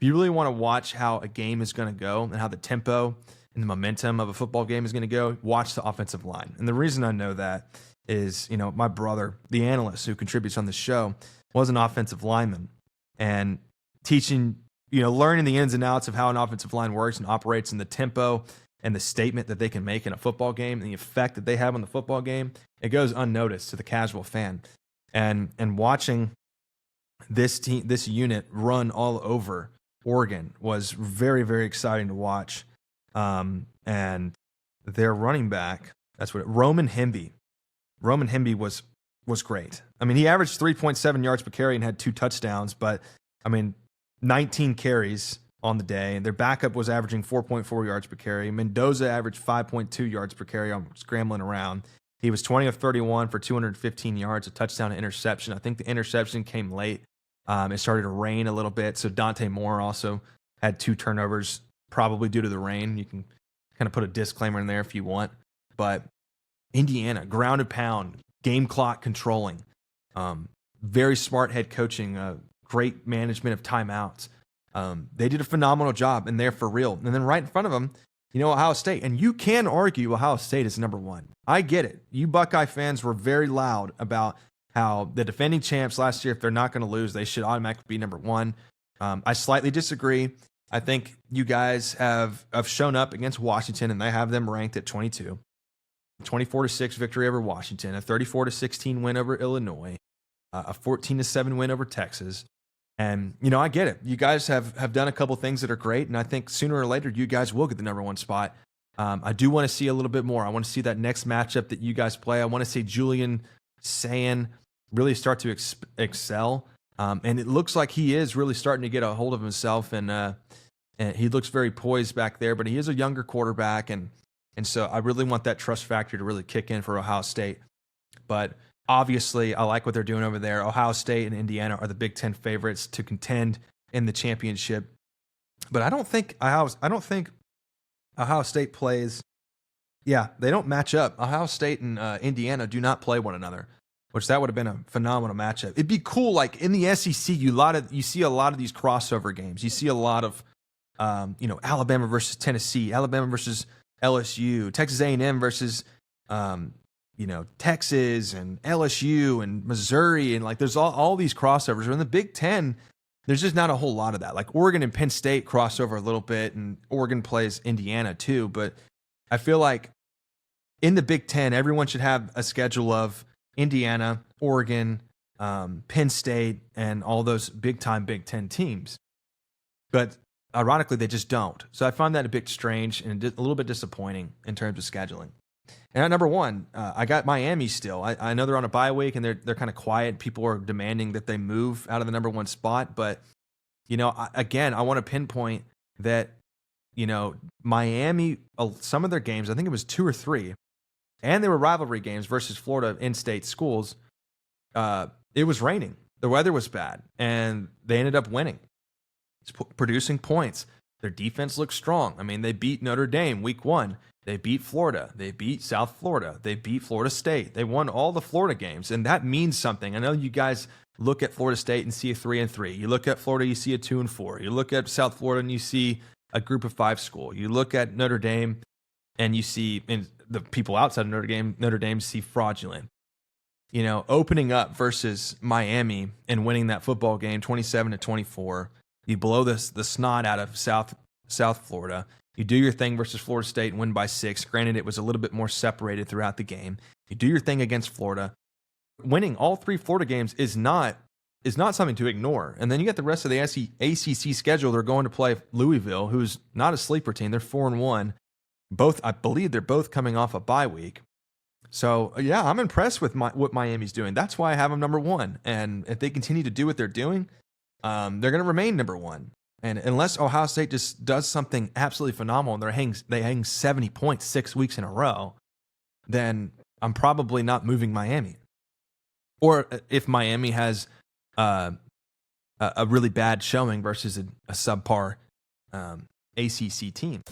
you really want to watch how a game is going to go and how the tempo and the momentum of a football game is going to go, watch the offensive line. And the reason I know that is, my brother, the analyst who contributes on the show, was an offensive lineman, and teaching, learning the ins and outs of how an offensive line works and operates, and the tempo and the statement that they can make in a football game and the effect that they have on the football game, it goes unnoticed to the casual fan. And watching this unit run all over Oregon was very, very exciting to watch. And their running back, Roman Hemby was great. I mean, he averaged 3.7 yards per carry and had 2 touchdowns, but 19 carries on the day. And their backup was averaging 4.4 yards per carry. Mendoza averaged 5.2 yards per carry on scrambling around. He was 20 of 31 for 215 yards, a touchdown and interception. I think the interception came late. It started to rain a little bit, so Dante Moore also had 2 turnovers, probably due to the rain. You can kind of put a disclaimer in there if you want. But Indiana, ground and pound, game clock controlling, very smart head coaching, great management of timeouts. They did a phenomenal job, and they're for real. And then right in front of them, Ohio State. And you can argue Ohio State is number 1. I get it. You Buckeye fans were very loud about how the defending champs last year, if they're not going to lose, they should automatically be number 1. I slightly disagree. I think you guys have shown up against Washington, and they have them ranked at 22. 24-6 victory over Washington, a 34-16 win over Illinois, a 14-7 win over Texas. And, I get it. You guys have done a couple things that are great, and I think sooner or later you guys will get the number 1 spot. I do want to see a little bit more. I want to see that next matchup that you guys play. I want to see Julian Sayin really start to excel. And it looks like he is really starting to get a hold of himself, and he looks very poised back there, but he is a younger quarterback, and so I really want that trust factor to really kick in for Ohio State. But obviously, I like what they're doing over there. Ohio State and Indiana are the Big Ten favorites to contend in the championship. But I don't think Ohio State plays. Yeah, they don't match up. Ohio State and Indiana do not play one another, which that would have been a phenomenal matchup. It'd be cool, like in the SEC, you see a lot of these crossover games. You see a lot of Alabama versus Tennessee, Alabama versus LSU, Texas A&M versus Texas and LSU and Missouri, and like there's all these crossovers. In the Big Ten, there's just not a whole lot of that. Like Oregon and Penn State crossover a little bit, and Oregon plays Indiana too. But I feel like in the Big Ten, everyone should have a schedule of Indiana, Oregon, Penn State, and all those big-time Big Ten teams. But ironically, they just don't. So I find that a bit strange and a little bit disappointing in terms of scheduling. And at number 1, I got Miami still. I know they're on a bye week and they're kind of quiet. People are demanding that they move out of the number 1 spot. But, I want to pinpoint that, Miami, some of their games, I think it was 2 or 3, and they were rivalry games versus Florida in-state schools. It was raining. The weather was bad, and they ended up winning. It's producing points. Their defense looks strong. I mean, they beat Notre Dame week 1. They beat Florida. They beat South Florida. They beat Florida State. They won all the Florida games, and that means something. I know you guys look at Florida State and see a 3-3. You look at Florida, you see a 2-4. You look at South Florida and you see a Group of 5 school. You look at Notre Dame and you see, and the people outside of Notre Dame see fraudulent. Opening up versus Miami and winning that football game 27-24. You blow the snot out of South Florida. You do your thing versus Florida State and win by 6. Granted, it was a little bit more separated throughout the game. You do your thing against Florida. Winning all 3 Florida games is not something to ignore. And then you got the rest of the ACC schedule. They're going to play Louisville, who's not a sleeper team. They're 4-1. I believe they're both coming off a bye week. So, yeah, I'm impressed with what Miami's doing. That's why I have them number 1. And if they continue to do what they're doing, they're going to remain number 1. And unless Ohio State just does something absolutely phenomenal and they hang 70 points 6 weeks in a row, then I'm probably not moving Miami. Or if Miami has a really bad showing versus a subpar ACC team.